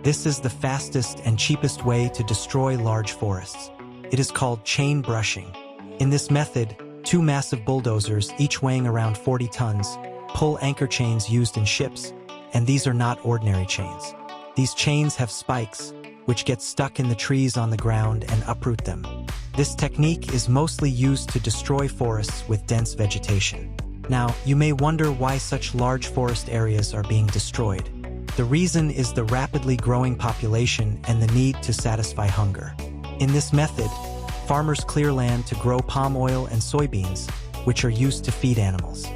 This is the fastest and cheapest way to destroy large forests. It is called chain brushing. In this method, two massive bulldozers, each weighing around 40 tons, pull anchor chains used in ships, and these are not ordinary chains. These chains have spikes, which get stuck in the trees on the ground and uproot them. This technique is mostly used to destroy forests with dense vegetation. Now, you may wonder why such large forest areas are being destroyed. The reason is the rapidly growing population and the need to satisfy hunger. In this method, farmers clear land to grow palm oil and soybeans, which are used to feed animals.